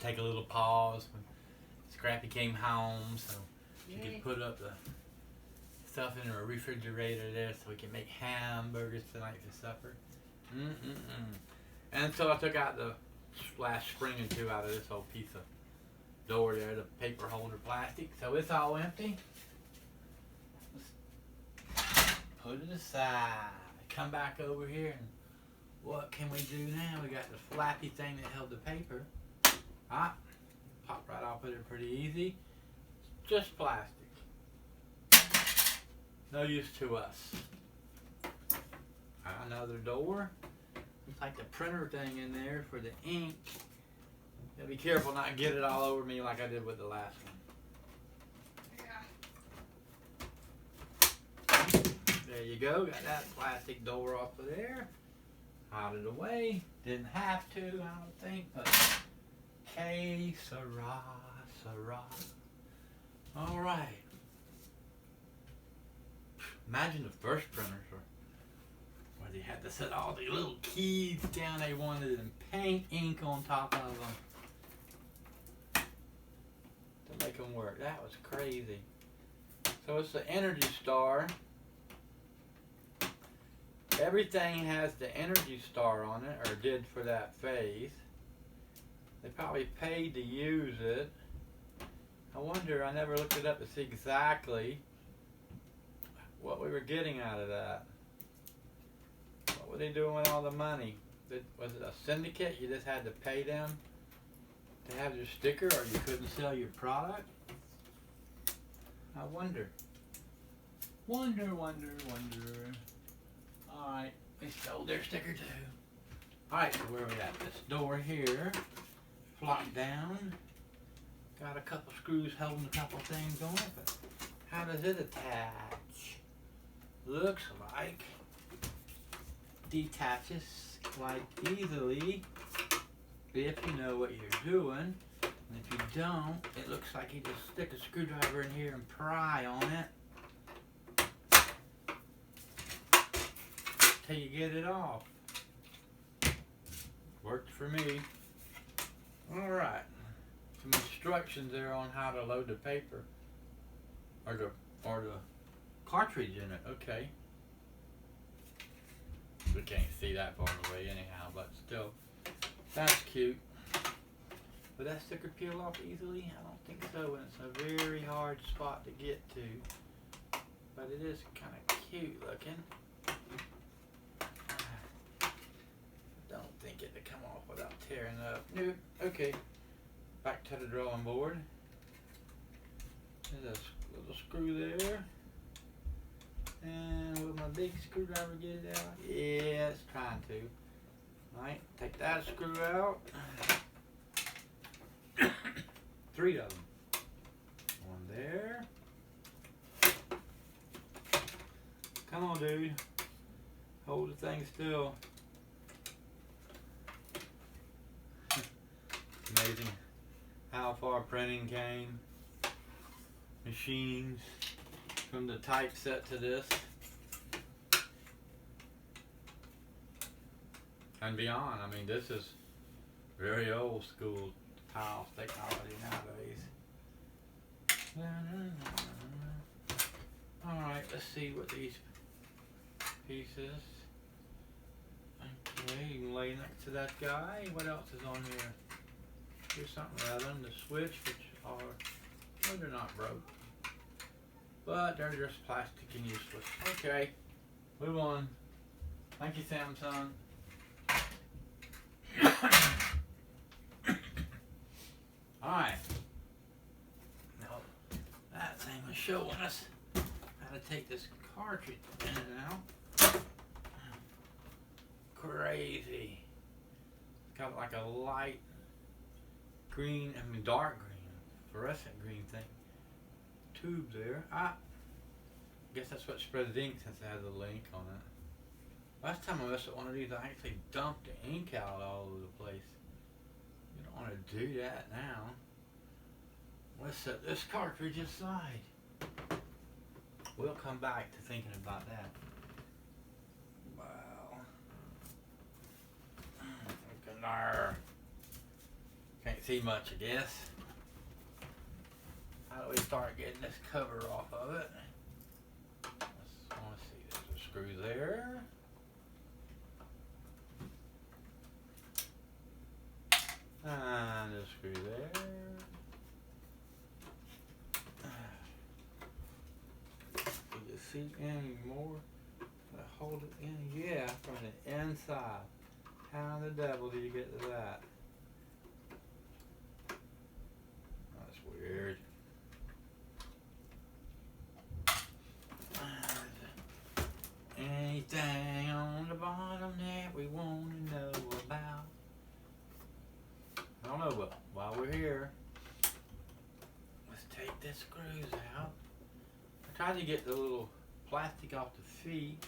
take a little pause when Scrappy came home, so she could put up the stuff in her refrigerator there so we can make hamburgers tonight for supper. And so I took out the last spring or two out of this old piece of door there, the paper holder plastic. So it's all empty. Let's put it aside. Come back over here and what can we do now? We got the flappy thing that held the paper. Pop right off of it pretty easy. Just plastic. No use to us. Another door. Looks like the printer thing in there for the ink. Gotta be careful not to get it all over me like I did with the last one. There you go. Got that plastic door off of there. Out of the way. Didn't have to, I don't think, but que sera, sera. All right. Imagine the first printers where they had to set all the little keys down they wanted and paint ink on top of them to make them work. That was crazy. So it's the Energy Star. Everything has the Energy Star on it, or did for that phase. They probably paid to use it. I wonder, I never looked it up to see exactly what we were getting out of that. What were they doing with all the money? Was it a syndicate? You just had to pay them to have your sticker, or you couldn't sell your product? I wonder. Wonder. Alright, they sold their sticker too. Alright, so where are we at? This door here, flop down. Got a couple screws holding a couple things on it, but how does it attach? Looks like detaches quite easily if you know what you're doing. And if you don't, it looks like you just stick a screwdriver in here and pry on it till you get it off. Worked for me. Alright. Some instructions there on how to load the paper. Or the cartridge in it. Okay. We can't see that far away anyhow, but still. That's cute. Would that sticker peel off easily? I don't think so, and it's a very hard spot to get to. But it is kind of cute looking. Don't think it to come off without tearing up. Nope. Okay. Back to the drawing board. There's a little screw there. And will my big screwdriver get it out? Yeah, it's trying to. Alright, take that screw out. 3 of them. One there. Come on, dude. Hold the thing still. Amazing how far printing came. Machines from the typeset to this and beyond. I mean, this is very old school house technology nowadays. Alright, let's see what these pieces. Okay, you can lay next to that guy. What else is on here? Here's something rather than the switch, which are, well, they're not broke, but they're just plastic and useless. Okay, move on. Thank you, Samsung. Alright. Now, that thing was showing us how to take this cartridge in and out. Crazy. It's got like a light green, dark green, fluorescent green thing. Tube there. I guess that's what spreads the ink since it has a link on it. Last time I messed with one of these, I actually dumped the ink out all over the place. You don't want to do that now. Let's set this cartridge aside. We'll come back to thinking about that. Wow. Look in there. Can't see much, I guess. How do we start getting this cover off of it? I want to see. There's a screw there. And a screw there. Do you see any more? Hold it in, yeah, from the inside. How the devil do you get to that? That's weird. Anything on the bottom that we want to know about? I don't know, but while we're here, let's take the screws out. I tried to get the little plastic off the feet,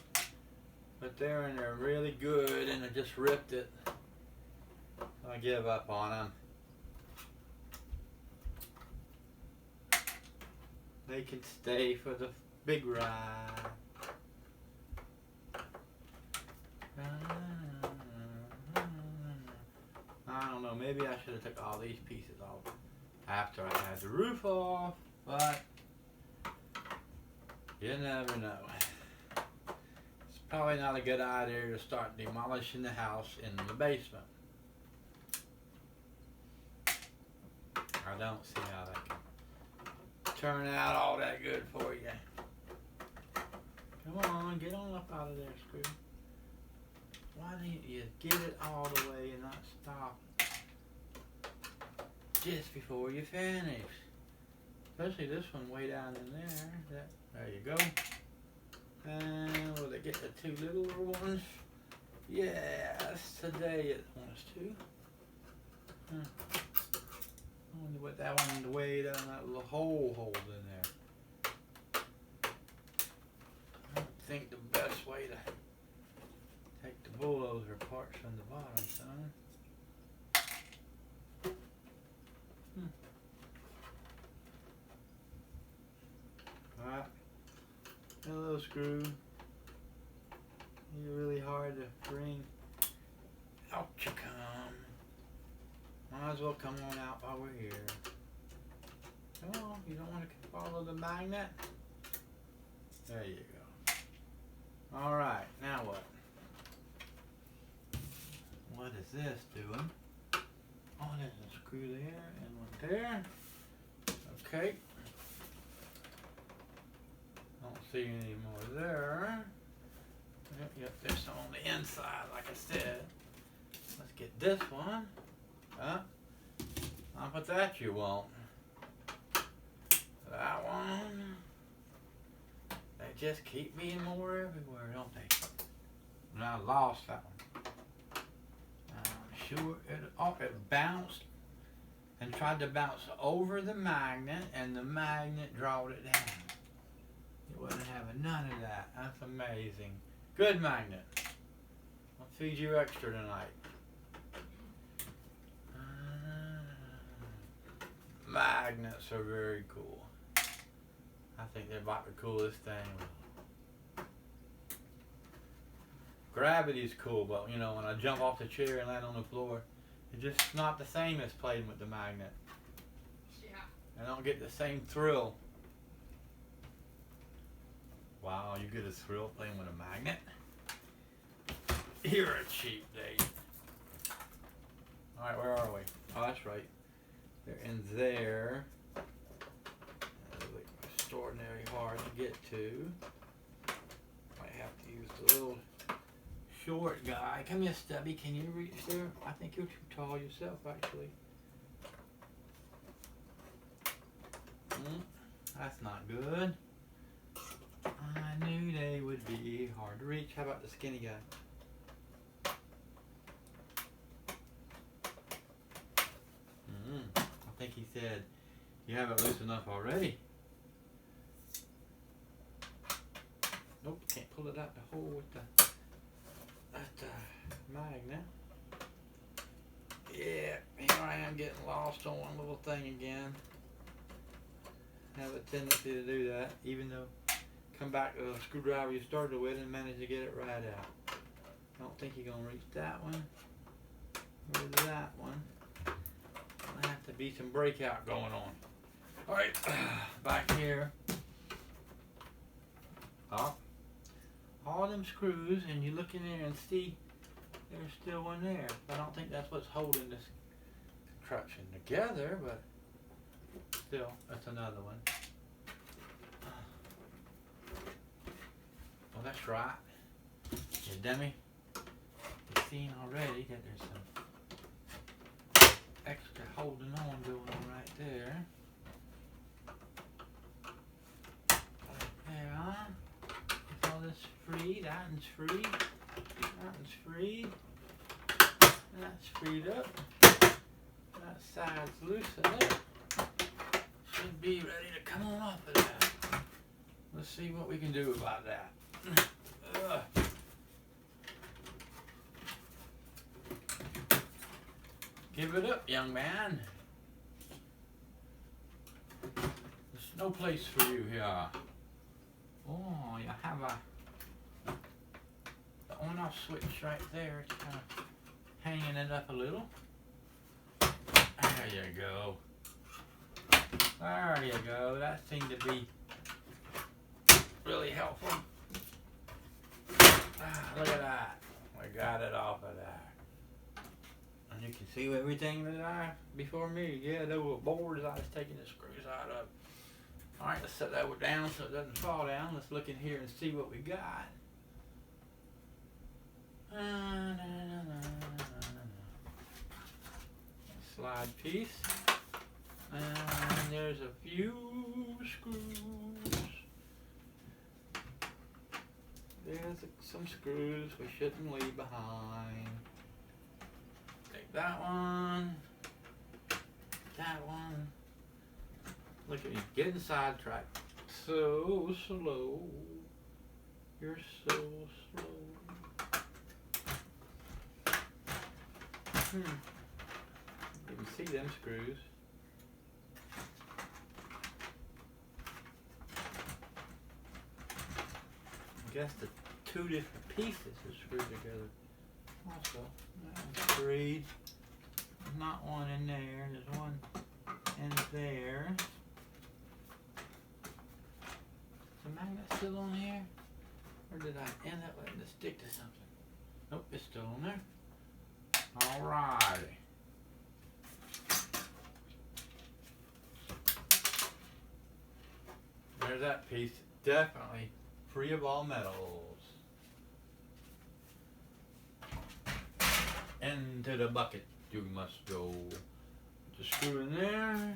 but they're in there really good, and I just ripped it. I give up on them. They can stay for the big ride. I don't know, maybe I should have took all these pieces off after I had the roof off, but you never know. It's probably not a good idea to start demolishing the house in the basement. I don't see how that can turn out all that good for you. Come on, get on up out of there, Screw. Why didn't you get it all the way and not stop just before you finish? Especially this one way down in there. There you go. And will they get the two littler ones? Yes, today it wants to. I wonder what that one, the way down that little hole holds in there. I think the best way to take the bulldozer apart from the bottom, son. Alright. Hello, Screw. You're really hard to bring. Out you come. Might as well come on out while we're here. Come on, you don't want to follow the magnet? There you go. Alright, now what? What is this doing? Oh, there's a screw there and one there. Okay. Don't see any more there. Yep, there's some on the inside, like I said. Let's get this one. I'll put that you won't. That one. They just keep being more everywhere, don't they? And I lost that one. I'm sure it bounced and tried to bounce over the magnet, and the magnet drawed it down. It wasn't having none of that. That's amazing. Good magnet. I'll feed you extra tonight. Magnets are very cool. I think they're about the coolest thing. Gravity's cool, but you know, when I jump off the chair and land on the floor, it's just not the same as playing with the magnet. Yeah. I don't get the same thrill. Wow, you get a thrill playing with a magnet? You're a cheap date. Alright, where are we? Oh, that's right. They're in there. Extraordinary hard to get to. Might have to use the little short guy. Come here, Stubby. Can you reach there? I think you're too tall yourself, actually. That's not good. I knew they would be hard to reach. How about the skinny guy? I think he said, you have it loose enough already. Nope, can't pull it out the hole with that magnet. Yeah, here I am getting lost on one little thing again. Have a tendency to do that, even though come back to the screwdriver you started with and manage to get it right out. Don't think you're gonna reach that one. Or that one. I'll have could be some breakout going on. Alright, back here. Oh, all them screws, and you look in there and see there's still one there. I don't think that's what's holding this contraption together, but still, that's another one. Well, that's right. You dummy. You've seen already that there's some extra holding on going on right there. There, huh? Is all this free? That one's free. That one's free. That's freed up. That side's loosened up. Should be ready to come on off of that. Let's see what we can do about that. Give it up, young man. There's no place for you here. Oh, you have the on-off switch right there. It's kind of hanging it up a little. There you go. There you go. That seemed to be really helpful. Look at that. We got it off of there. And you can see everything that I, before me, yeah, there were boards I was taking the screws out of. Alright, let's set that one down so it doesn't fall down. Let's look in here and see what we got. Slide piece. And there's a few screws. There's some screws we shouldn't leave behind. Take that one. That one. Look at me getting sidetracked. So slow. You're so slow. You can see them screws. I guess the two different pieces are screwed together. Also, that one's free. There's not one in there. There's one in there. Is the magnet still on here? Or did I end up letting it stick to something? Nope, it's still on there. Alrighty. There's that piece. Definitely free of all metals. Into the bucket you must go. Put the screw in there.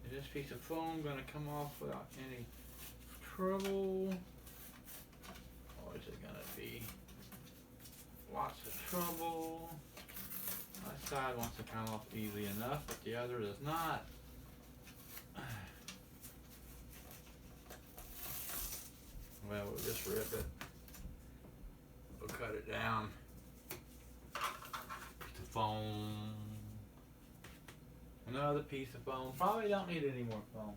Is this piece of foam going to come off without any trouble? Or is it going to be lots of trouble? My side wants to come off easily enough, but the other does not. Well, we'll just rip it. We'll cut it down. Piece of foam. Another piece of foam. Probably don't need any more foam.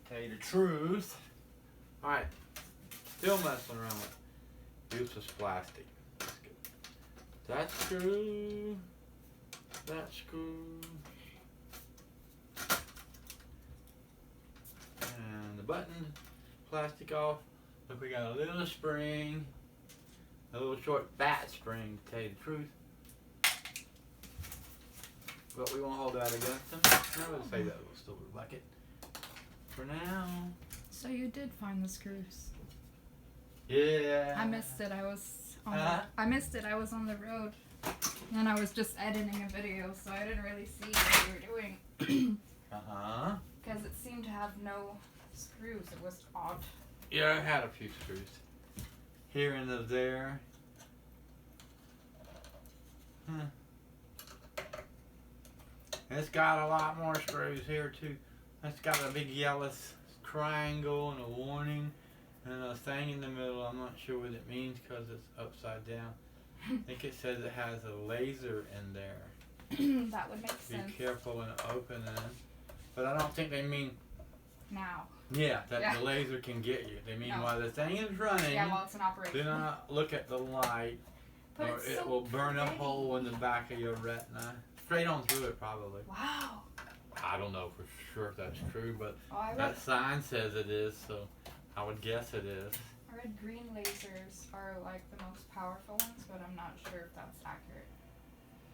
Tell you the truth. Alright. Still messing around with useless plastic. That's good. That screw. That screw. And the button. Plastic off. Look, we got a little spring, a little short fat spring, to tell you the truth. But we won't hold that against them. I would say that will still look like it. For now. So you did find the screws. Yeah. I missed it. I was on the road, and I was just editing a video, so I didn't really see what you were doing. Because it seemed to have no screws. It was odd. Yeah, I had a few screws here and there. It's got a lot more screws here too. It's got a big yellow triangle and a warning and a thing in the middle. I'm not sure what it means because it's upside down. I think it says it has a laser in there. That would make sense. Be careful when opening. But I don't think they mean now. Yeah, that the laser can get you. They mean while the thing is running, while it's in operation. do not look at the light, or it will burn a hole in the back of your retina. straight on through it probably. Wow. I don't know for sure if that's true, but Oh, that sign says it is, so I would guess it is. I read green lasers are like the most powerful ones, but I'm not sure if that's accurate.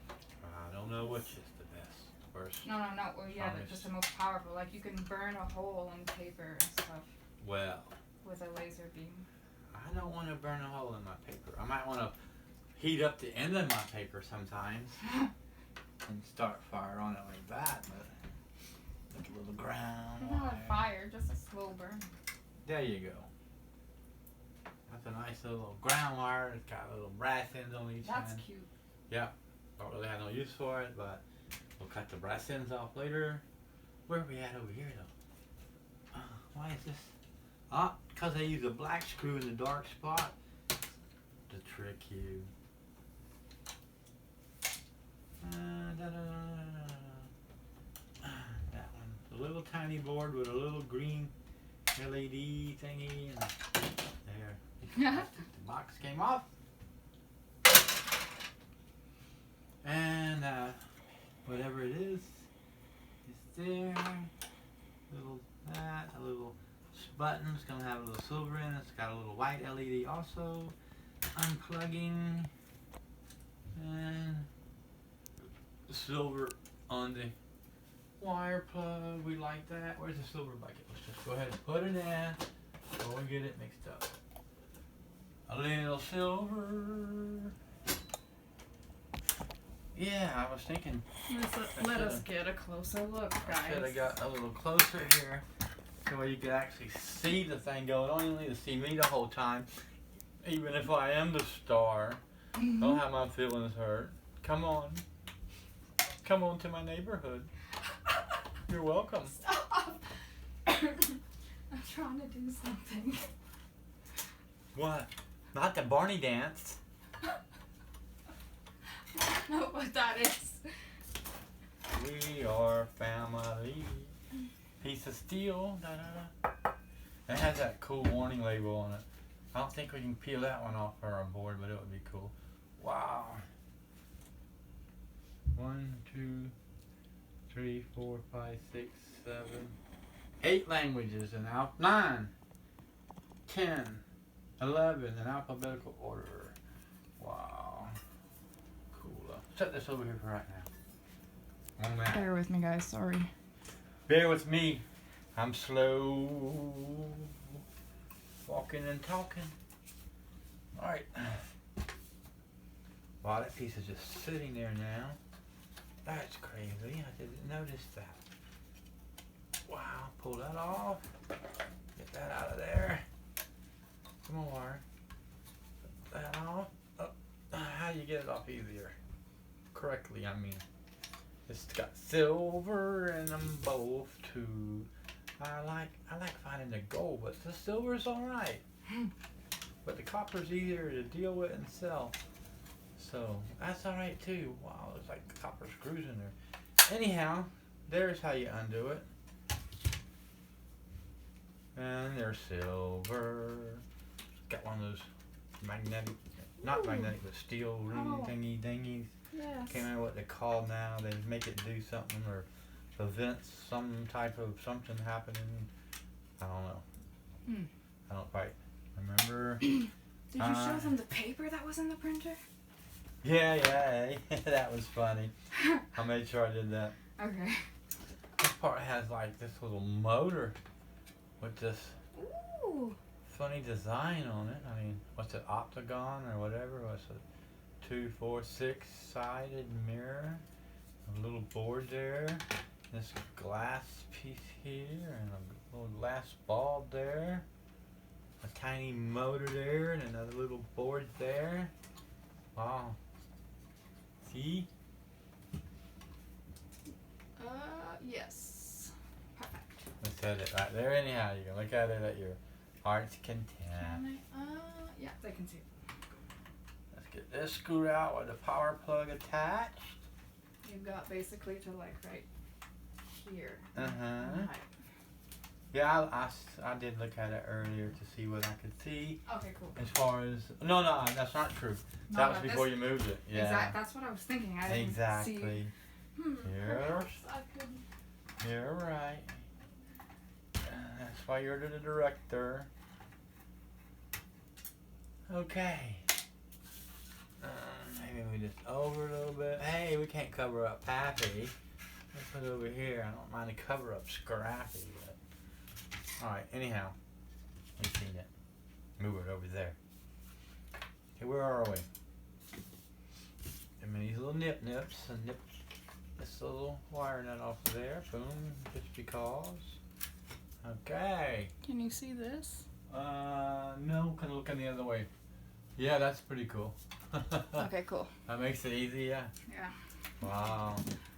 I don't know which is the best. Worst. No. Well, yeah, that's just the most powerful. Like you can burn a hole in paper and stuff. Well, with a laser beam. I don't want to burn a hole in my paper. I might want to heat up the end of my paper sometimes and start fire on it like that, but like a little ground Not a wire. fire, just a slow burn. There you go. That's a nice little ground wire. It's got little brass ends on each That's end. cute. Yep. Don't really have no use for it, but we'll cut the brass ends off later. Where are we at over here though? Why is this? Ah, because they use a black screw in the dark spot to trick you. That one. A little tiny board with a little green LED thingy. And there. The box came off. And whatever it is there. A little button. It's gonna have a little silver in it. It's got a little white LED also. Unplugging and the silver on the wire plug. We like that. Where's the silver bucket? Let's just go ahead and put it in before we get it mixed up. A little silver. Yeah, I was thinking. Let us get a closer look, guys. I should have got a little closer here so you could actually see the thing going on. You don't need to see me the whole time. Even if I am the star, don't have my feelings hurt. Come on. Come on to my neighborhood. You're welcome. Stop! I'm trying to do something. What? Not the Barney dance. I don't know what that is. We are family. Piece of steel. Da, da, da. It has that cool warning label on it. I don't think we can peel that one off our board, but it would be cool. Wow. 1, 2, 3, 4, 5, 6, 7, 8 languages in 9, 10, 11 in alphabetical order. Wow. Cool. Set this over here for right now. On that. Bear with me, guys. Sorry. Bear with me. I'm slow. Walking and talking. Alright. Wow, that piece is just sitting there now. That's crazy. I didn't notice that. Wow, pull that off. Get that out of there. Some more. Put that off. Oh, how do you get it off easier? Correctly, I mean. It's got silver in them both too. I like finding the gold, but the silver's alright. But the copper's easier to deal with and sell. So that's alright too. Wow, there's like copper screws in there. Anyhow, there's how you undo it. And there's silver. Got one of those magnetic, not magnetic, but steel ring thingy dingies. Yes. Can't remember what they're called now. They make it do something or prevent some type of something happening. I don't know. I don't quite remember. Did you show them the paper that was in the printer? Yeah. That was funny. I made sure I did that. Okay. This part has like this little motor with this funny design on it. I mean, what's it, octagon or whatever? What's it? 2, 4, 6-sided mirror. A little board there. This glass piece here and a little glass bulb there. A tiny motor there and another little board there. Wow. See? Yes. Perfect. Let's set it right there. Anyhow, you can look at it at your heart's content. Yeah, they can see it. Let's get this screwed out with the power plug attached. You've got basically to like right here. Uh-huh. Yeah, I did look at it earlier to see what I could see. Okay, cool. As far as no, that's not true. No, that was but before you moved it. Yeah. That's what I was thinking. I didn't see. Yes. I could. You're right. That's why you're the director. Okay. Maybe we just over a little bit. Hey, we can't cover up Pappy. Let's put it over here. I don't mind to cover up Scrappy. But... Alright, anyhow. We've seen it. Move it over there. Okay, where are we? I mean, these little nips and nip this little wire nut off of there. Boom, just because. Okay. Can you see this? No, kind of looking the other way. Yeah, that's pretty cool. Okay, cool. That makes it easy, yeah. Yeah. Wow.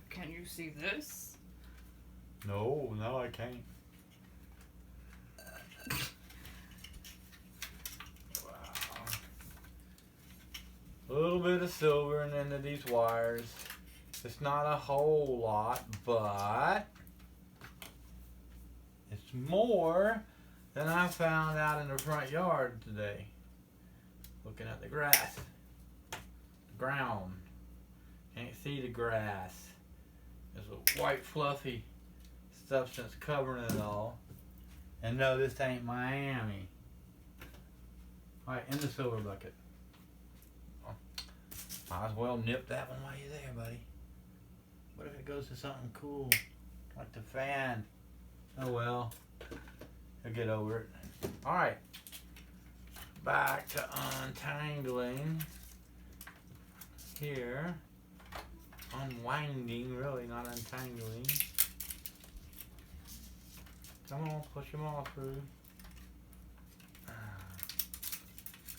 Can you see this? No, I can't. Wow. A little bit of silver and into these wires. It's not a whole lot, but it's more than I found out in the front yard today. Looking at the grass. The ground. Can't see the grass. There's a white fluffy substance covering it all. And no, this ain't Miami. Alright, in the silver bucket. Oh, might as well nip that one while you're there, buddy. What if it goes to something cool? Like the fan. Oh well. He'll get over it. Alright. Back to untangling. Here. Unwinding, really, not untangling. Come on, push them all through.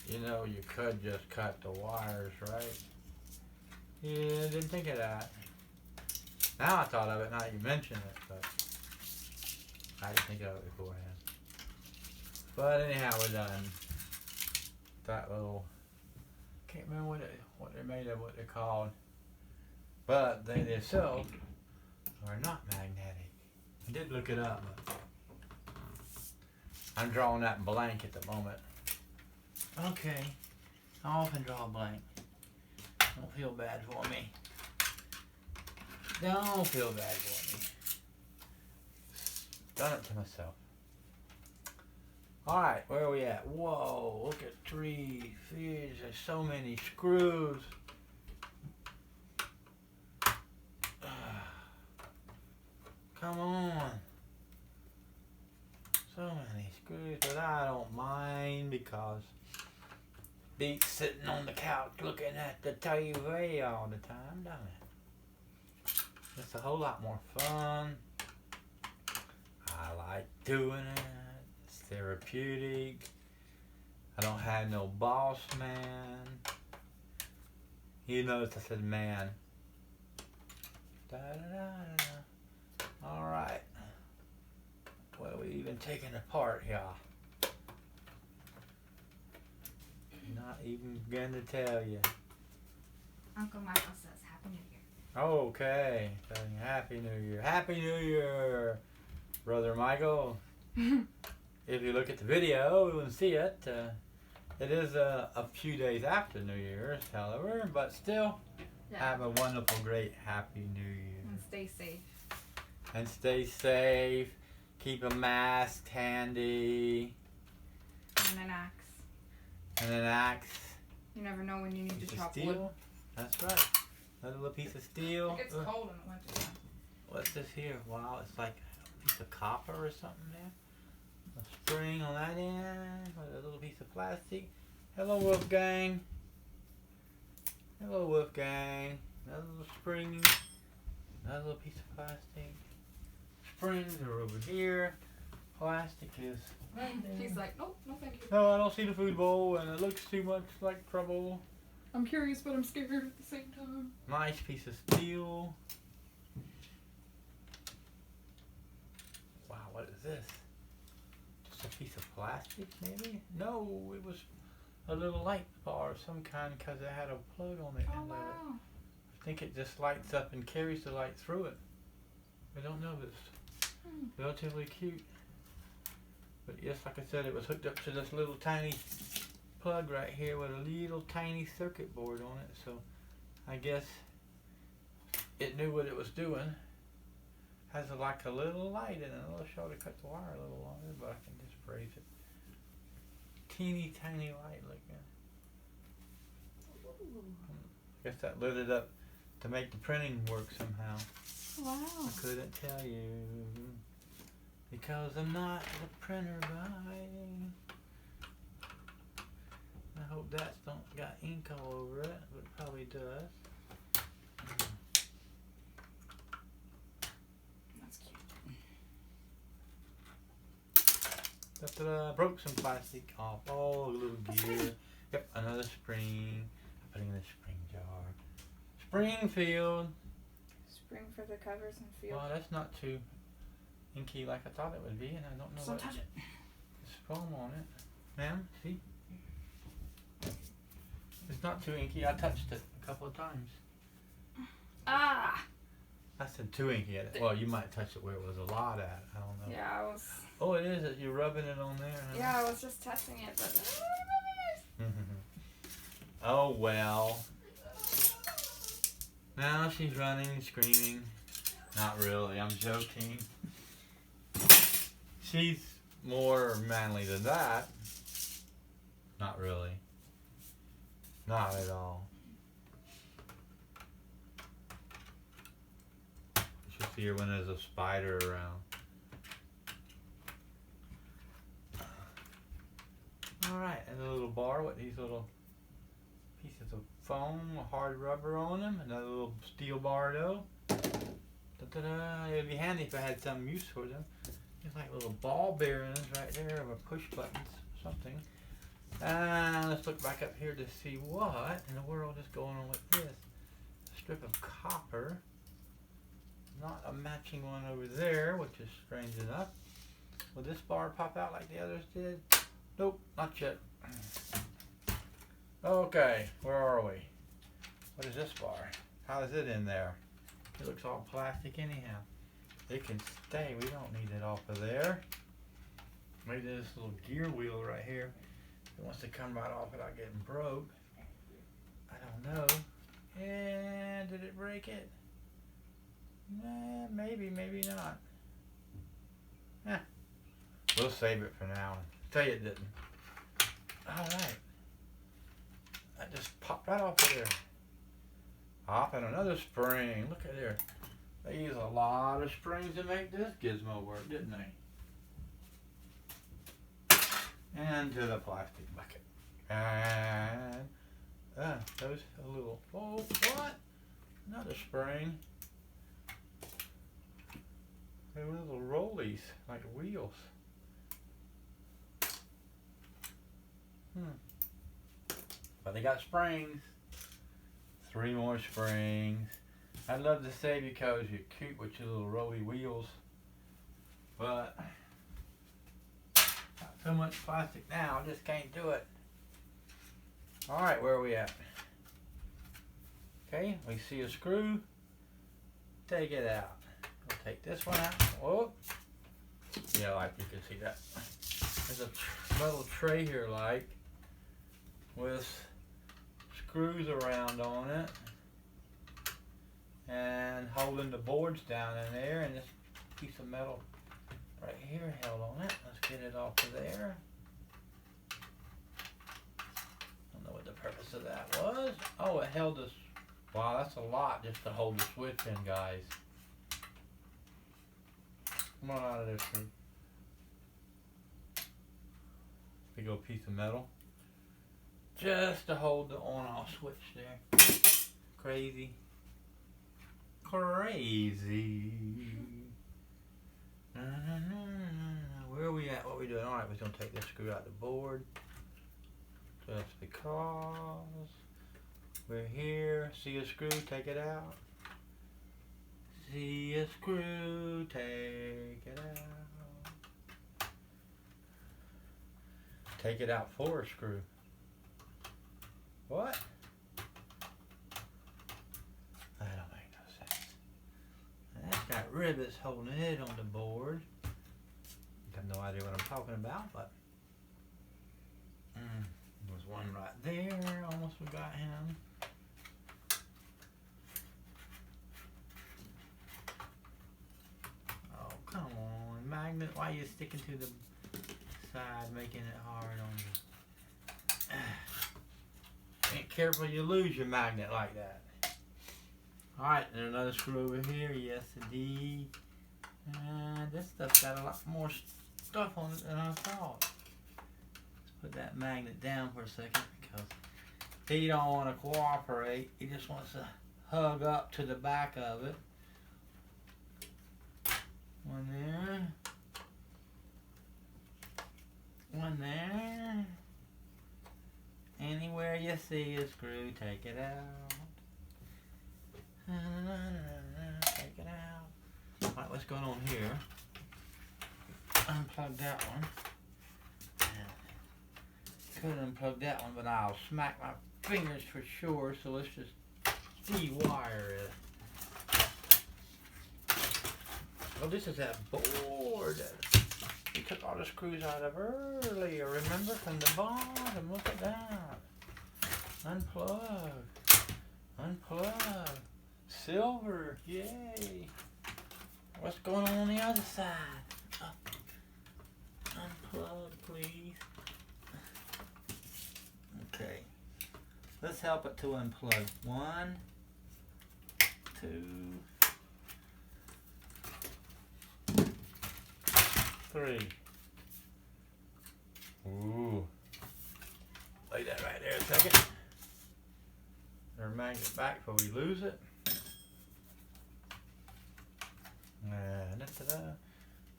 You know, you could just cut the wires, right? Yeah, didn't think of that. Now I thought of it, now that you mention it, but I didn't think of it beforehand. But anyhow, we're done. That little, can't remember what they're made of, what they're called. But they themselves are not magnetic. I did look it up, but I'm drawing that blank at the moment. Okay, I often draw a blank. Don't feel bad for me. Don't feel bad for me. Done it to myself. Alright, where are we at? Whoa, look at 3 feet. There's so many screws. Come on. So many screws, but I don't mind because beats sitting on the couch looking at the TV all the time, don't it? It's a whole lot more fun. I like doing it. It's therapeutic. I don't have no boss man. You notice I said man. Da da da da da. Alright. What are we even taking apart here? Not even gonna tell you. Uncle Michael says Happy New Year. Okay. Saying Happy New Year. Happy New Year, Brother Michael. If you look at the video, you wouldn't see it. It is a few days after New Year's, however, but still, have a wonderful, great, Happy New Year. And stay safe. And stay safe. Keep a mask handy. And an axe. And an axe. You never know when you need to Piece of chop steel. wood. That's right. Another little piece of steel. It gets cold in the winter time. What's this here? Wow, it's like a piece of copper or something there. A spring on that end. With a little piece of plastic. Hello, Wolfgang. Hello, Wolfgang. Another little spring. Another little piece of plastic. Springs are over here. Plastic is right there. He's like, nope, no thank you. No, I don't see the food bowl and it looks too much like trouble. I'm curious but I'm scared at the same time. Nice piece of steel. Wow, what is this? Just a piece of plastic, maybe? No, it was a little light bar of some kind because it had a plug on the Oh end of it. wow. I think it just lights up and carries the light through it. I don't know, but it's relatively cute. But yes, like I said, it was hooked up to this little tiny plug right here with a little tiny circuit board on it. So I guess it knew what it was doing. Has like a little light in it, a little show to cut the wire a little longer, but I can just raise it. Teeny tiny light like that. Guess that lit it up to make the printing work somehow. Wow. I couldn't tell you because I'm not the printer guy. I hope that don't got ink all over it, but it probably does. That's cute. Ta-da, broke some plastic off. Oh, a little gear. Yep, another spring. Putting in the spring jar. Springfield. Spring for the covers and field. Well, that's not too inky like I thought it would be, and I don't know Just what. don't touch it. There's foam on it. Ma'am, see? It's not too inky. I touched it a couple of times. Ah! I said too inky. Well, you might touch it where it was a lot at. I don't know. Yeah, I was. Oh, it is. You're rubbing it on there. Huh? Yeah, I was just testing it, but. Oh well. Now she's running, screaming. Not really. I'm joking. She's more manly than that. Not really. Not at all. You should see her when there's a spider around. Alright, and a little bar with these little pieces of foam, hard rubber on them. Another little steel bar though. Da-da-da. It would be handy if I had some use for them. There's like little ball bearings right there of a push buttons or something. And let's look back up here to see what in the world is going on with this. A strip of copper. Not a matching one over there, which is strange enough. Will this bar pop out like the others did? Nope, not yet. Okay, where are we? What is this bar? How is it in there? It looks all plastic anyhow. It can stay. We don't need it off of there. Maybe this little gear wheel right here. It wants to come right off without getting broke. I don't know. And did it break it? Nah, maybe, maybe not. Eh. We'll save it for now. Tell you it didn't. Alright. That just popped right off of there. Off and another spring. Look at there. They use a lot of springs to make this gizmo work, didn't they? And to the plastic bucket. And those a little. Oh, what? Another spring. They were little rollies, like wheels. But they got springs. 3 more springs. I'd love to say because you're cute with your little rolly wheels, but got so much plastic now, I just can't do it. Alright, where are we at? Okay, we see a screw. Take it out. We'll take this one out. Whoa. Yeah, like you can see that. There's a metal tray here, like, with screws around on it and holding the boards down in there, and this piece of metal right here held on it. Let's get it off of there. Don't know what the purpose of that was. Oh, it held this. Wow, that's a lot just to hold the switch in, guys. Come on out of there, screw. Big old piece of metal. Just to hold the on-off switch there. Crazy. Crazy. Where are we at? What are we doing? Alright, we're going to take this screw out the board. Just because. We're here. See a screw, take it out. See a screw, take it out. Take it out for a screw. What? That don't make no sense. That's got rivets holding it on the board. I have no idea what I'm talking about, but there's one right there. Almost we got him. magnet? Why are you sticking to the side, making it hard on you? Ain't careful, you lose your magnet like that. Alright, and another screw over here. Yes, indeed. And this stuff's got a lot more stuff on it than I thought. Let's put that magnet down for a second because he don't want to cooperate. He just wants to hug up to the back of it. One there. One there. Anywhere you see a screw, take it out. Take it out. Alright, what's going on here? Unplug that one. Could unplug that one, but I'll smack my fingers for sure, so let's just de-wire it. Well, this is that board that we took all the screws out of earlier, remember, from the bottom. Look at that. Unplug. Unplug. Silver. Yay. What's going on the other side? Unplug, please. Okay. Let's help it to unplug. 1, 2, 3. Ooh. Lay that right there a second. Our magnet back before we lose it.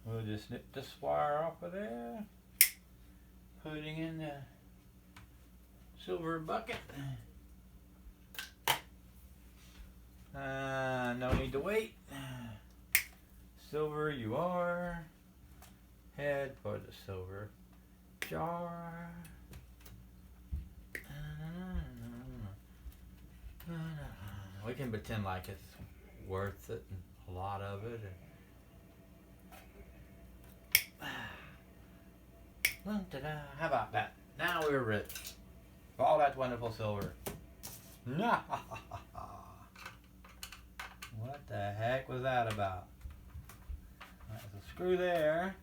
We'll just snip this wire off of there. Putting in the silver bucket. No need to wait. Silver you are. Head for the silver jar. We can pretend like it's worth it and a lot of it. How about that? Now we're rich. For all that wonderful silver. What the heck was that about? There's a screw there.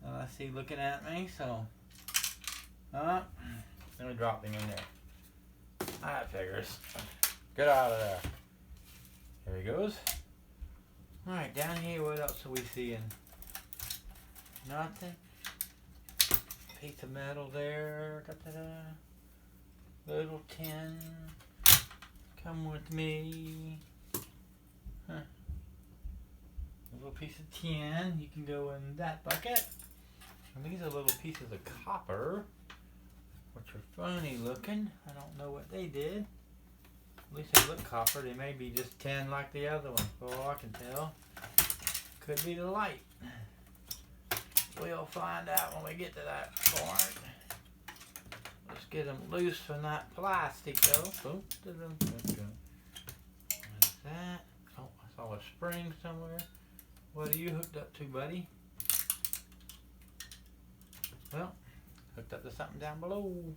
I see looking at me, so let me drop him in there. That figures. Get out of there. There he goes. Alright, down here, what else are we seeing? Nothing. Piece of metal there. Da-da-da. Little tin. Come with me. Huh. A little piece of tin. You can go in that bucket. And these are little pieces of copper, which are funny looking. I don't know what they did. At least they look copper. They may be just tin like the other one, for all I can tell. Could be the light. We'll find out when we get to that part. Let's get them loose from that plastic though. What is that? Oh, I saw a spring somewhere. What are you hooked up to, buddy? Well, hooked up to something down below.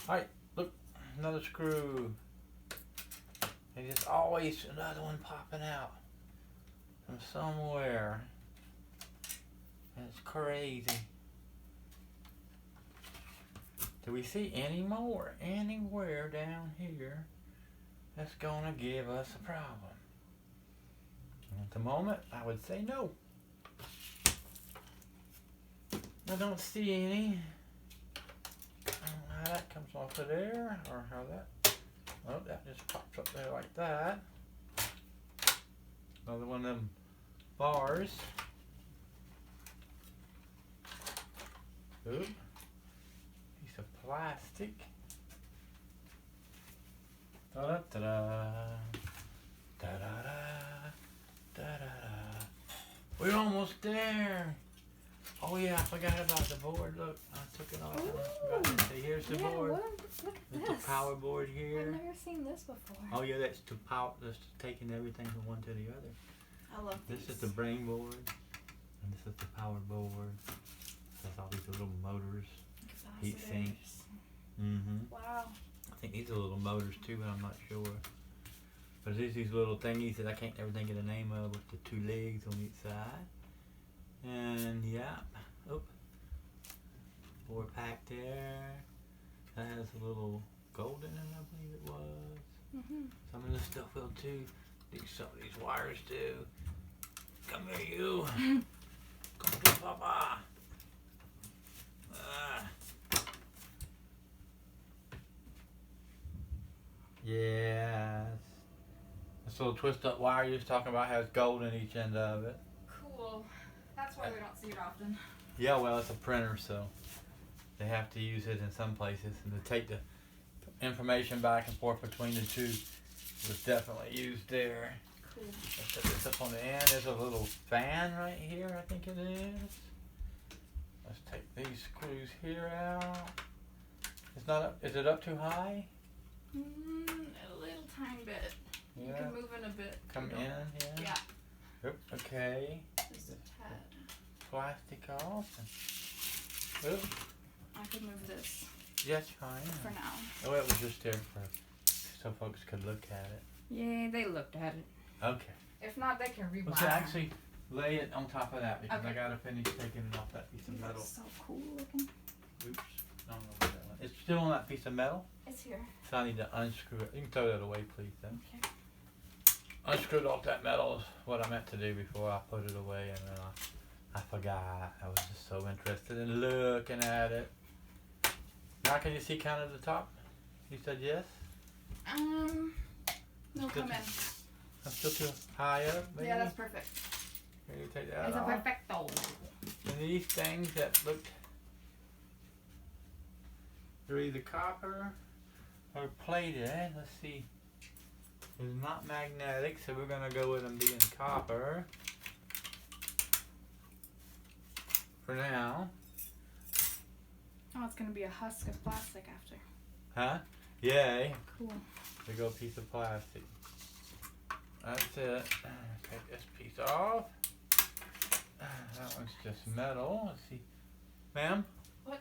Alright, look, another screw. And there's always another one popping out from somewhere. That's crazy. Do we see any more anywhere down here that's gonna give us a problem? At the moment, I would say no. I don't see any. I don't know how that comes off of there, or how that, well, that just pops up there like that. Another one of them bars. Oop. Piece of plastic. Da-da-da-da. Da-da-da. Da-da-da. We're almost there. Oh yeah, I forgot about the board. Look, I took it off. I forgot to say, here's the board. Look at There's this. the power board here. I've never seen this before. Oh yeah, that's to power. That's taking everything from one to the other. I love This these. is the brain board, and this is the power board. There's all these little motors. Heat sinks. Wow. I think these are little motors too, but I'm not sure. But there's these little thingies that I can't never think of the name of with the 2 legs on each side. And yeah, oop, 4-pack there. That has a little gold in it, I believe it was. Some of this stuff will too. Some of these wires do. Come here, you. Come to Papa. Yes. This little twist up wire you was talking about has gold in each end of it. Cool. That's why we don't see it often. Yeah, well, it's a printer, so they have to use it in some places. And to take the information back and forth between the two was definitely used there. Cool. Let's set this up on the end. There's a little fan right here, I think it is. Let's take these screws here out. It's not up. Is it up too high? A little tiny bit. Yeah. You can move in a bit. Come in, yeah? Yeah. Oop, okay. Just a tad. Plastic off. Oop. I can move this That's fine. for now. Oh, it was just there for so folks could look at it. Yay, they looked at it. Okay. If not, they can rewind. Let's actually lay it on top of that because Okay. I gotta finish taking it off that piece of metal. So cool looking. Oops. I don't know what that one. It's still on that piece of metal, It's here. so I need to unscrew it. You can throw that away, please, then. Okay. Unscrewed off that metal is what I meant to do before I put it away, and then I forgot. I was just so interested in looking at it. Now can you see kind of the top? You said yes? No, come in. I'm still too high up, maybe? Yeah, that's perfect. Can you take that It's a off? perfecto. And these things that looked, they're either copper or plated. Let's see. It's not magnetic, so we're gonna go with them being copper for now. Oh, it's gonna be a husk of plastic after. Huh? Yay. Cool. Big old piece of plastic. That's it. Take this piece off. That one's just metal. Let's see. Ma'am? What?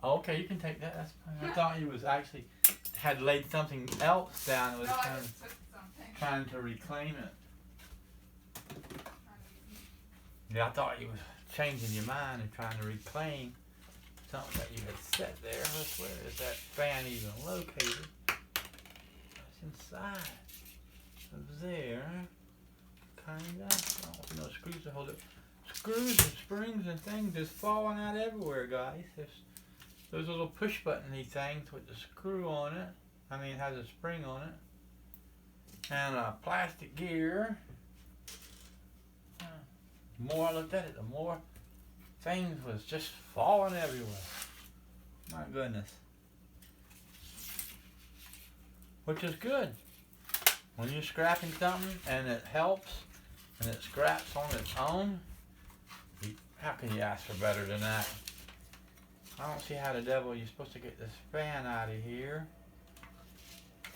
Oh, okay, you can take that. That's fine. I thought you was actually had laid something else down and was No, I trying, just took something. trying to reclaim it. Yeah, I thought you was changing your mind and trying to reclaim something that you had set there. Where is that fan even located? It's inside of there. Kinda. I don't know screws to hold it. Screws and springs and things just falling out everywhere, guys. There's those little push button-y things with the screw on it. I mean, it has a spring on it. And a plastic gear. The more I looked at it, the more things was just falling everywhere. My goodness. Which is good. When you're scrapping something and it helps and it scraps on its own, how can you ask for better than that? I don't see how the devil you're supposed to get this fan out of here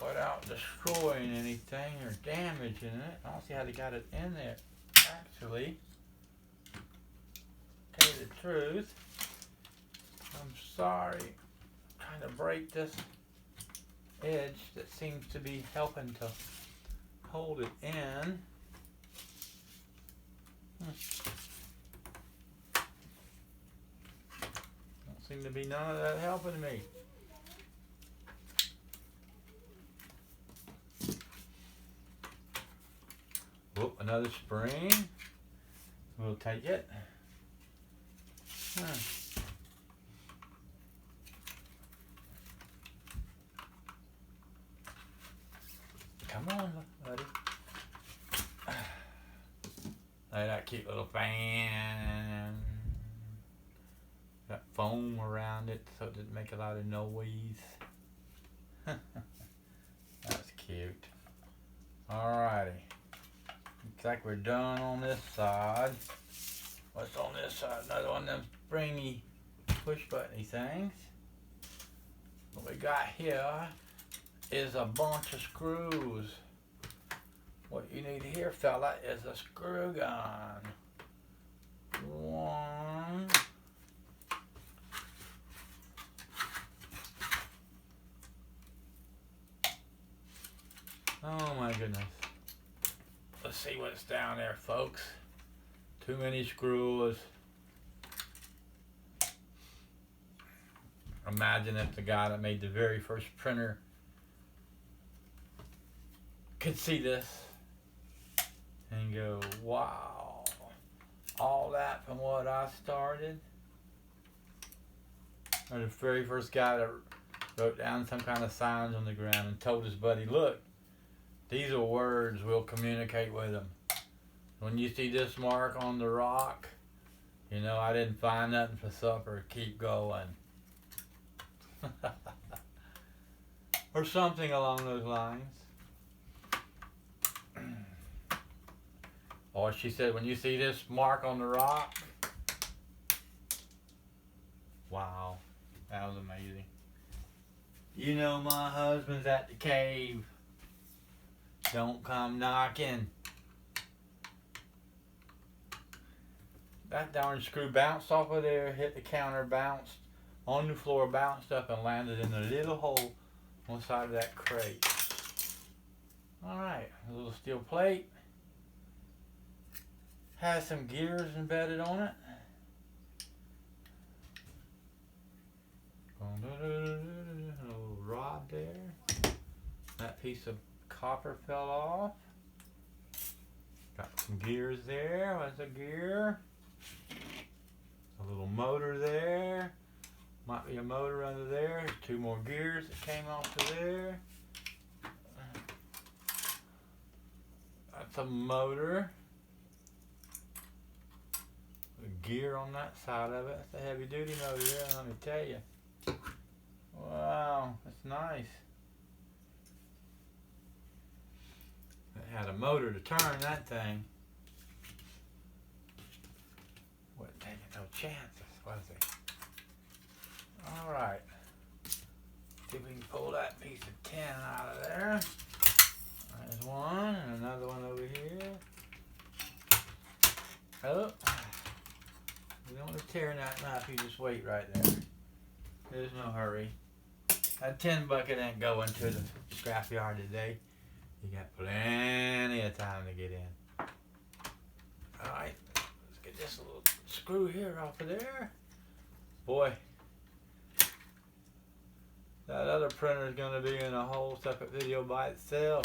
without destroying anything or damaging it. I don't see how they got it in there, actually. Tell you the truth, I'm sorry. I'm trying to break this edge that seems to be helping to hold it in. Don't seem to be none of that helping me. Whoop, another spring. We'll take it. Come on, buddy. Look at that cute little fan. Got foam around it so it didn't make a lot of noise. That's cute. Alrighty. Looks like we're done on this side. What's on this side? Another one of them springy push button things. What we got here is a bunch of screws. What you need here, fella, is a screw gun. One. Oh my goodness. Let's see what's down there, folks. Too many screws. Imagine if the guy that made the very first printer could see this and go, wow, all that from what I started. Or the very first guy that wrote down some kind of signs on the ground and told his buddy, look, these are words, we'll communicate with them. When you see this mark on the rock, you know I didn't find nothing for supper, keep going. Or something along those lines. Or she said, when you see this mark on the rock, wow, that was amazing. You know my husband's at the cave. Don't come knocking. That darn screw bounced off of there, hit the counter, bounced on the floor, bounced up and landed in a little hole on the side of that crate. Alright, a little steel plate. Has some gears embedded on it. A little rod there. That piece of copper fell off. Got some gears there. What's a gear? A little motor there. Might be a motor under there. There's 2 more gears that came off of there. That's a motor. A gear on that side of it. That's a heavy duty motor there, let me tell you. Wow, that's nice. It had a motor to turn that thing. Wasn't taking no chances, was it? Alright. See if we can pull that piece of tin out of there. There's one, and another one over here. Oh. You don't want to tear that knife, you just wait right there. There's no hurry. That tin bucket ain't going to the scrapyard today. You got plenty of time to get in. Alright, let's get this little screw here off of there. Boy, that other printer is going to be in a whole separate video by itself.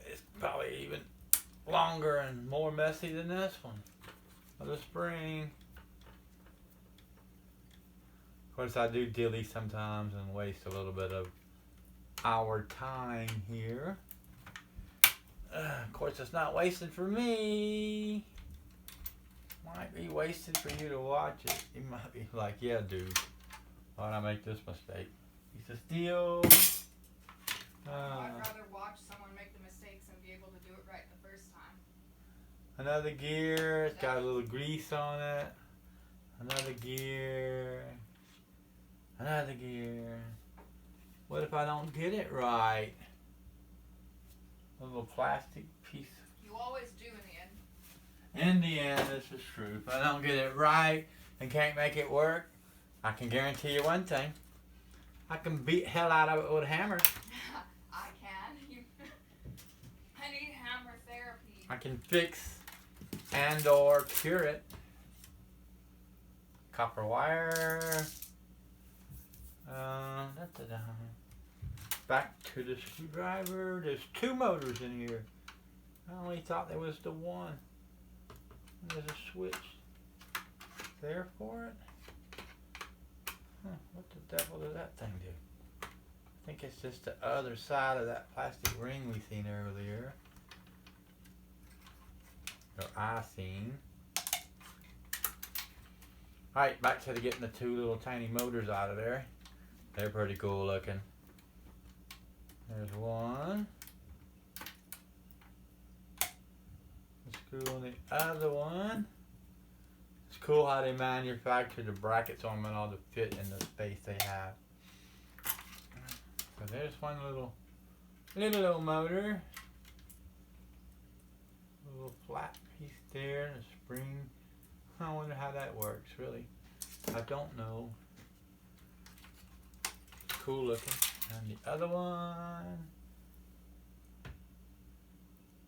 It's probably even longer and more messy than this one. The spring. Of course, I do dilly sometimes and waste a little bit of our time here. Of course, it's not wasted for me. Might be wasted for you to watch it. You might be like, yeah, dude, why did I make this mistake? Piece of steel. I'd rather watch someone make the mistakes and be able to do it right the first time. Another gear. It's got a little grease on it. Another gear. Another gear. What if I don't get it right? A little plastic piece. You always do in the end. In the end, this is true. If I don't get it right and can't make it work, I can guarantee you one thing. I can beat hell out of it with a hammer. I can. I need hammer therapy. I can fix and or cure it. Copper wire. Back to the screwdriver. There's 2 motors in here. I only thought there was the one. There's a switch there for it. Huh, what the devil does that thing do? I think it's just the other side of that plastic ring we seen earlier. Or I seen. Alright, back to getting the 2 little tiny motors out of there. They're pretty cool looking. There's one. The screw on the other one. It's cool how they manufacture the brackets on them and all to fit in the space they have. So there's one little motor. A little flat piece there, and a spring. I wonder how that works, really. I don't know. It's cool looking. And the other one.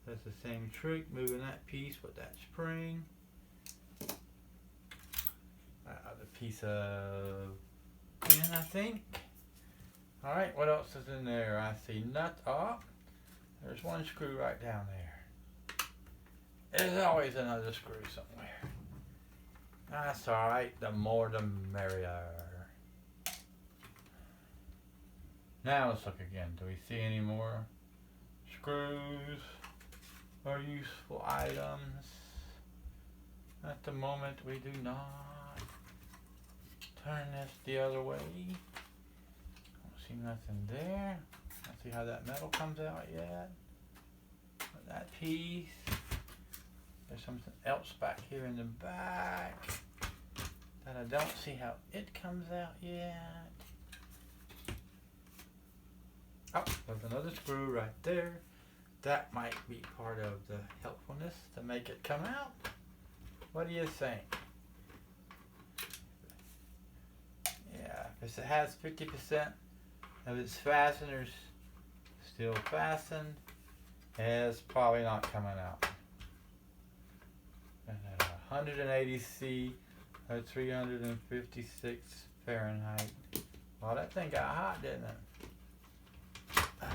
That's the same trick, moving that piece with that spring. That other piece of pin, I think. Alright, what else is in there? I see nut up. There's one screw right down there. There's always another screw somewhere. That's alright, the more the merrier. Now let's look again. Do we see any more screws or useful items? At the moment we do not. Turn this the other way. Don't see nothing there. Don't see how that metal comes out yet. But that piece. There's something else back here in the back that I don't see how it comes out yet. Oh, there's another screw right there. That might be part of the helpfulness to make it come out. What do you think? Yeah, because it has 50% of its fasteners still fastened, it's probably not coming out. And at 180 C at 356 Fahrenheit. Well, that thing got hot, didn't it?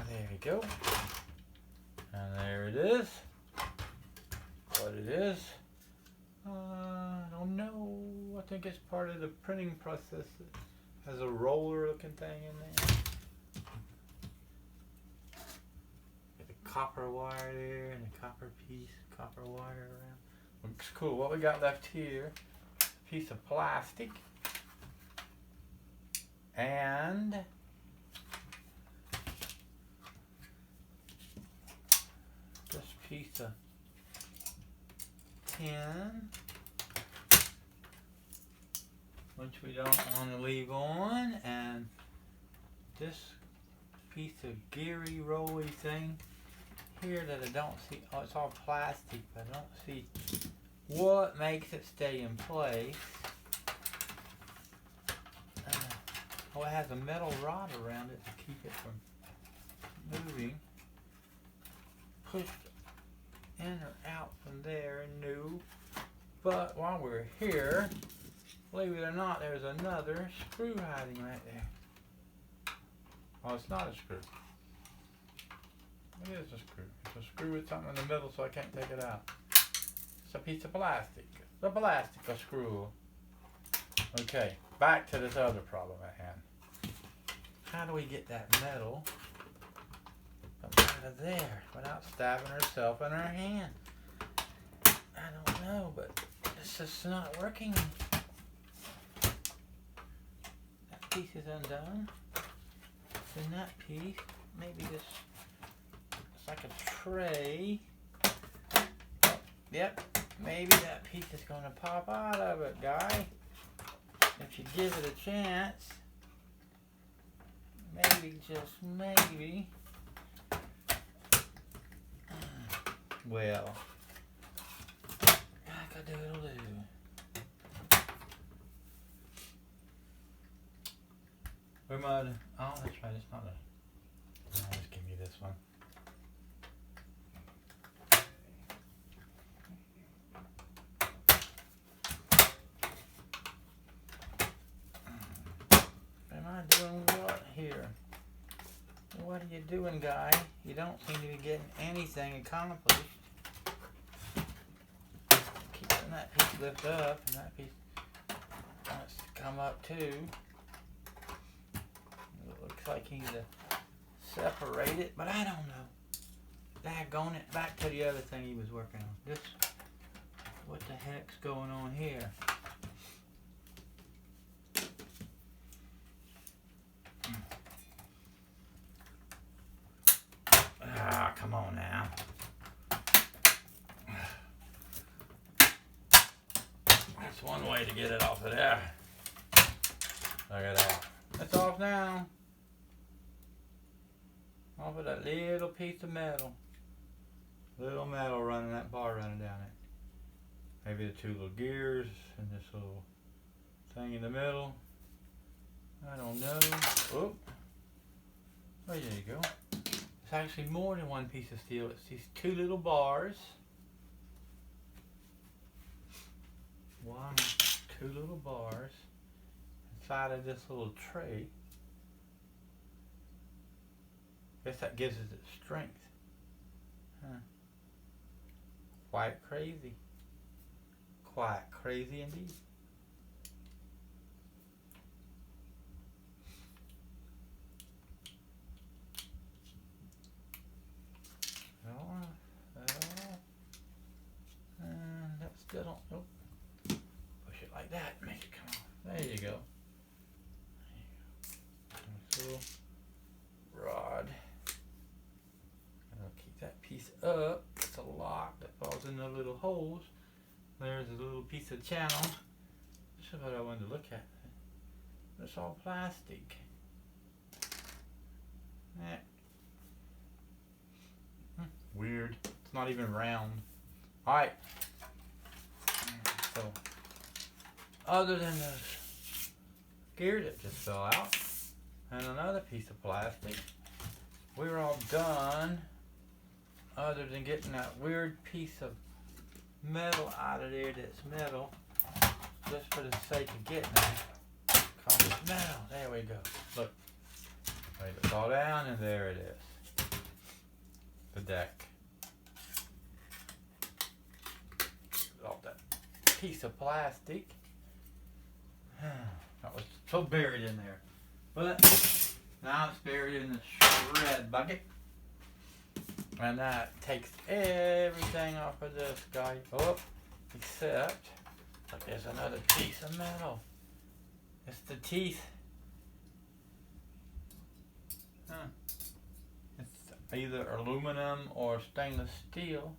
There you go. And there it is. What it is, I don't know. I think it's part of the printing process. It has a roller looking thing in there. Got the copper wire there and the copper piece, copper wire around. Looks cool. What we got left here, a piece of plastic and this piece of tin, which we don't want to leave on, and this piece of geary rolly thing here that I don't see. Oh, it's all plastic, but I don't see what makes it stay in place. Oh, it has a metal rod around it to keep it from moving. Pushed in or out from there, no. But while we're here, believe it or not, there's another screw hiding right there. Oh, it's not a screw. It is a screw. It's a screw with something in the middle, so I can't take it out. It's a piece of plastic. The plastic, a screw. Okay, back to this other problem at hand. How do we get that metal from out of there without stabbing herself in her hand? I don't know, but it's just not working. That piece is undone. Then that piece, maybe this, it's like a tray. Oh, yep, maybe that piece is going to pop out of it, guy. If you give it a chance, maybe, just maybe. Well, cock-a-doodle-doo. Where my, oh, that's right, it's not a, no, just give me this one. Am I doing what here? What are you doing, guy? You don't seem to be getting anything accomplished. Keeping that piece lift up, and that piece wants to come up too. It looks like you need to separate it, but I don't know. Daggone it, back to the other thing he was working on. This, what the heck's going on here? Ah, come on now. That's one way to get it off of there. Look at that. It's off now. Off of that little piece of metal. Little metal running, that bar running down it. Maybe the two little gears and this little thing in the middle. I don't know. Oh, there you go. It's actually more than one piece of steel. It's these two little bars. Two little bars inside of this little tray. Guess that gives it its strength. Huh. Quite crazy. Quite crazy indeed. That still don't. Nope. Push it like that. Make it come off. There you go. Nice little rod. I'll keep that piece up. It's a lock that falls in the little holes. There's a little piece of channel. This is what I wanted to look at. It's all plastic. Weird. It's not even round. Alright. So, other than the gear that just fell out, and another piece of plastic, we were all done, other than getting that weird piece of metal out of there that's metal, just for the sake of getting it, because it's metal. There we go. Look. Lay it all down, and there it is. The deck. Off that piece of plastic. That was so buried in there. But now it's buried in the shred bucket. And that takes everything off of this guy. Oh, except look, there's another piece of metal. It's the teeth. It's either aluminum or stainless steel.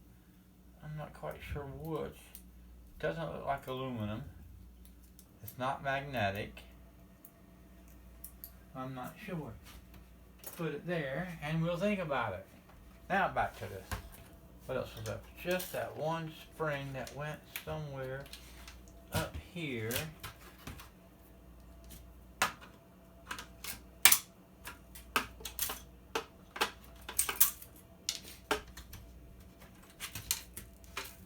I'm not quite sure which. Doesn't look like aluminum. It's not magnetic. I'm not sure. Put it there and we'll think about it. Now back to this. What else was up? Just that one spring that went somewhere up here.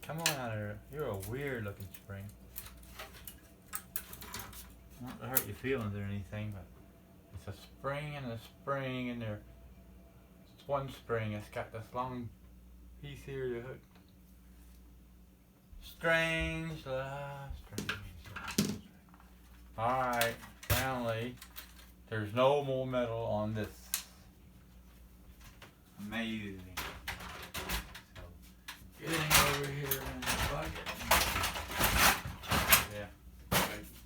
Come on out of here. You're a weird looking spring. Not to hurt your feelings or anything, but it's a spring and a spring, and there's one spring. It's got this long piece here to hook. Strange. Alright, finally, there's no more metal on this. Amazing. Getting over here in the bucket. Yeah,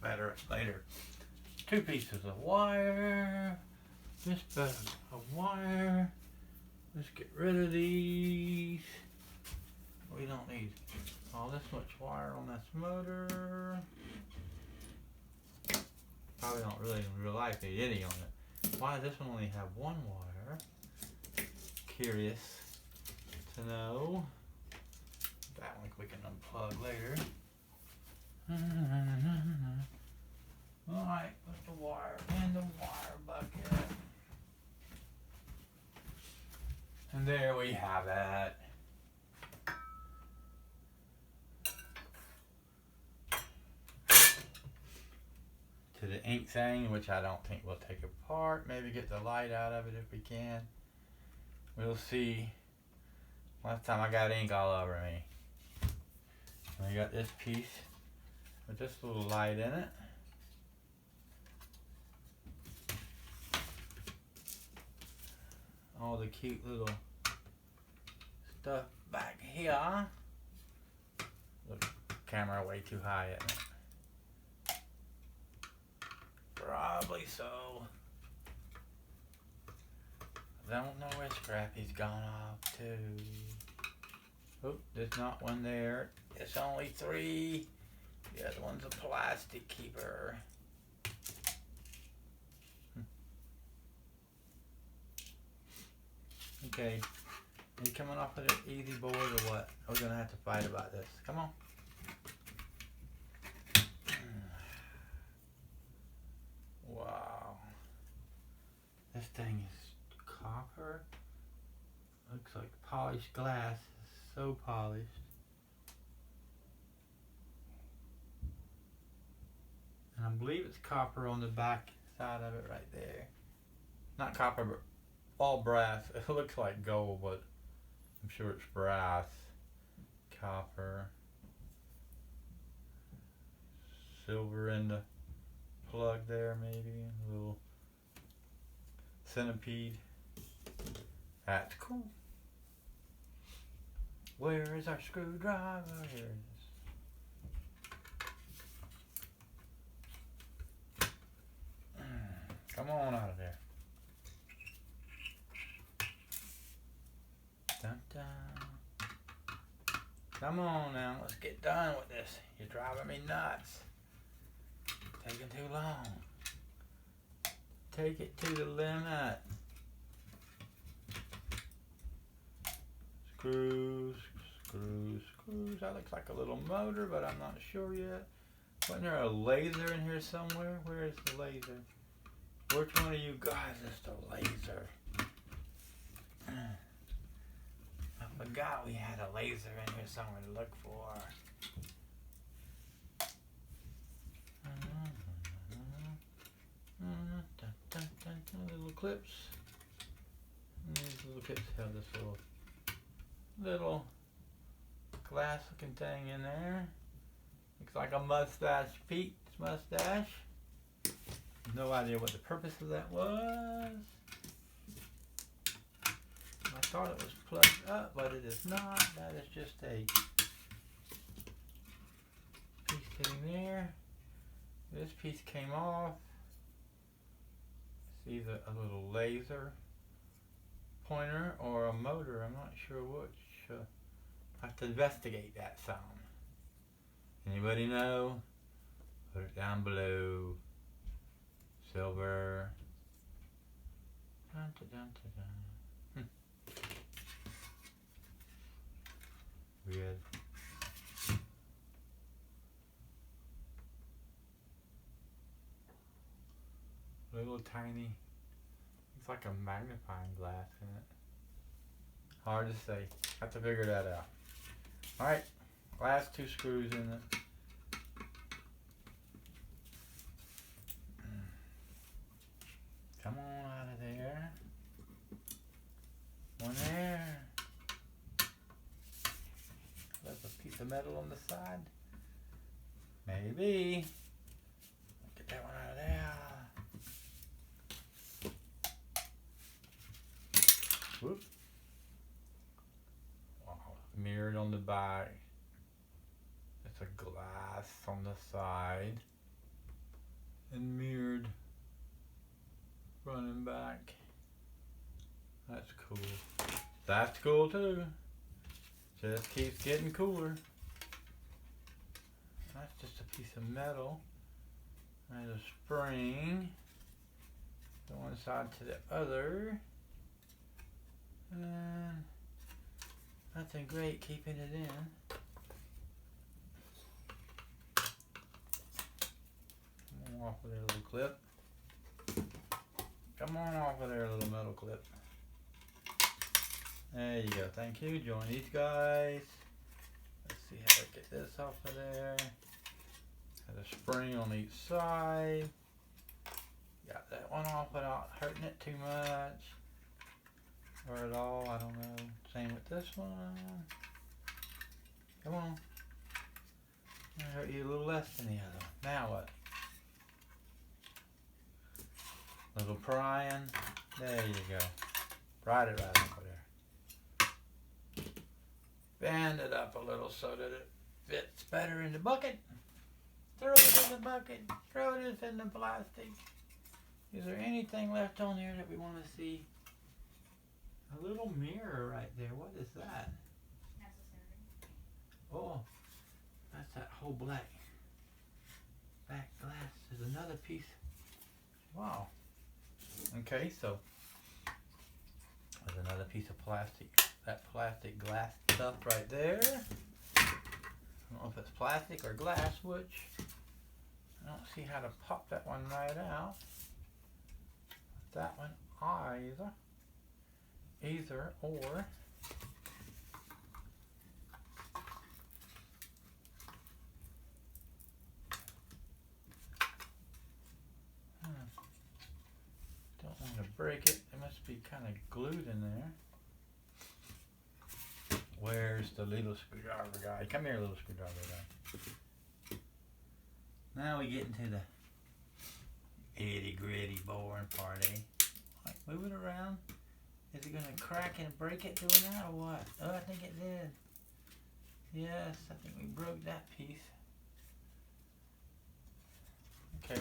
better later. Two pieces of wire. This bit of wire. Let's get rid of these. We don't need all this much wire on this motor. Probably don't really in real life need any on it. Why does this one only have one wire? Curious to know. That one we can unplug later. Alright, put the wire in the wire bucket. And there we have it. To the ink thing, which I don't think we'll take apart. Maybe get the light out of it if we can. We'll see. Last time I got ink all over me. I got this piece with this little light in it. All the cute little stuff back here. Look, camera way too high, isn't it? Probably so. I don't know where Scrappy's gone off to. Oh, there's not one there. It's only 3. The other one's a plastic keeper. Okay. Are you coming off of the easy board or what? We're gonna have to fight about this. Come on. Wow. This thing is copper Looks like polished glass. So polished. And I believe it's copper on the back side of it right there. Not copper, but all brass. It looks like gold, but I'm sure it's brass. Copper. Silver in the plug there, maybe. A little centipede. That's cool. Where is our screwdriver? Here it is. Come on out of there. Dun, dun. Come on now, let's get done with this. You're driving me nuts. Taking too long. Take it to the limit. Screws, screws, screws. That looks like a little motor, but I'm not sure yet. Wasn't there a laser in here somewhere? Where is the laser? Which one of you guys is the laser? I forgot we had a laser in here somewhere to look for. Little clips. And these little clips have this little glass looking thing in there. Looks like a mustache, Pete's mustache. No idea what the purpose of that was. I thought it was plugged up, but it is not. That is just a piece sitting there. This piece came off. It's either a little laser pointer or a motor. I'm not sure which. I have to investigate that some. Anybody know? Put it down below. Silver. Dun, dun, dun, dun, dun. Weird. Little tiny. It's like a magnifying glass in it. Hard to say. Have to figure that out. Alright. Last two screws in it. Come on out of there. One there. There's a piece of metal on the side. Maybe. Get that one out of there. Whoop. Wow. Mirrored on the back. It's a glass on the side. And mirrored front and back. That's cool. That's cool too. Just keeps getting cooler. That's just a piece of metal. There's a spring. From one side to the other. And nothing great keeping it in. Come on off with that little clip. Come on off of there, little metal clip. There you go. Thank you. Join these guys. Let's see how to get this off of there. Has a spring on each side. Got that one off without hurting it too much. Or at all. I don't know. Same with this one. Come on. I hurt you a little less than the other one. Now what? Little prying. There you go. Pried it right over there. Bend it up a little so that it fits better in the bucket. Throw it in the bucket. Throw this in the plastic. Is there anything left on here that we want to see? A little mirror right there. What is that? Necessary. Oh, that's that whole black glass. There's another piece. Wow. Okay, so there's another piece of plastic. That plastic glass stuff right there. I don't know if it's plastic or glass, which I don't see how to pop that one right out. That one either or. kind of glued in there. Where's the little screwdriver guy? Come here, little screwdriver guy. Now we get into the itty gritty boring part, eh? Like, move it around. Is it gonna crack and break it doing that or what? Oh, I think it did. Yes, I think we broke that piece. Okay.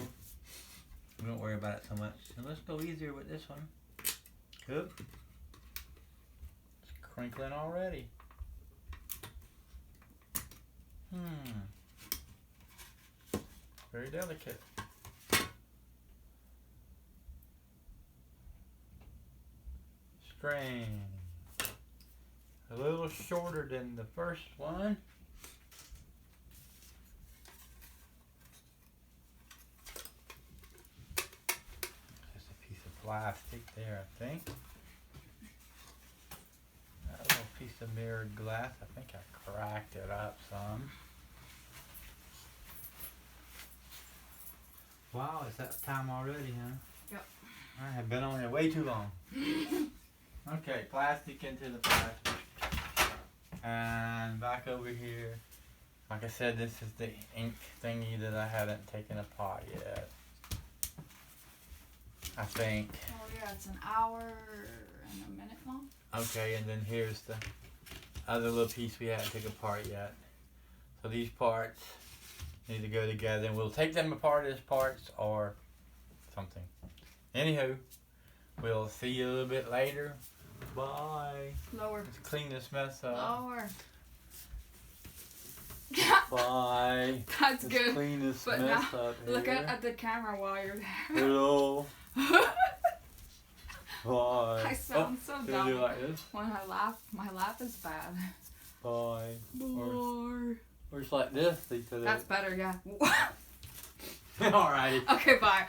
We don't worry about it so much. So let's go easier with this one. Good. It's crinkling already. Very delicate. String. A little shorter than the first one. Just a piece of plastic there, I think. That little piece of mirrored glass, I think I cracked it up some. Wow, it's that time already, huh? Yep. I have been on here way too long. Okay, plastic into the plastic. And back over here. Like I said, this is the ink thingy that I haven't taken apart yet. I think. Oh yeah, it's an hour and a minute long. Okay, and then here's the other little piece we haven't taken apart yet. So these parts need to go together, and we'll take them apart as parts or something. Anywho, we'll see you a little bit later. Bye. Lower. Let's clean this mess up. Lower. Bye. That's Let's good. clean this But mess now, up look here. at the camera while you're there. Hello. Bye. I sound so Can I dumb. do like this? When I laugh, my laugh is bad. Bye. More. Or just like this. That's better, yeah. Alrighty. Okay, bye.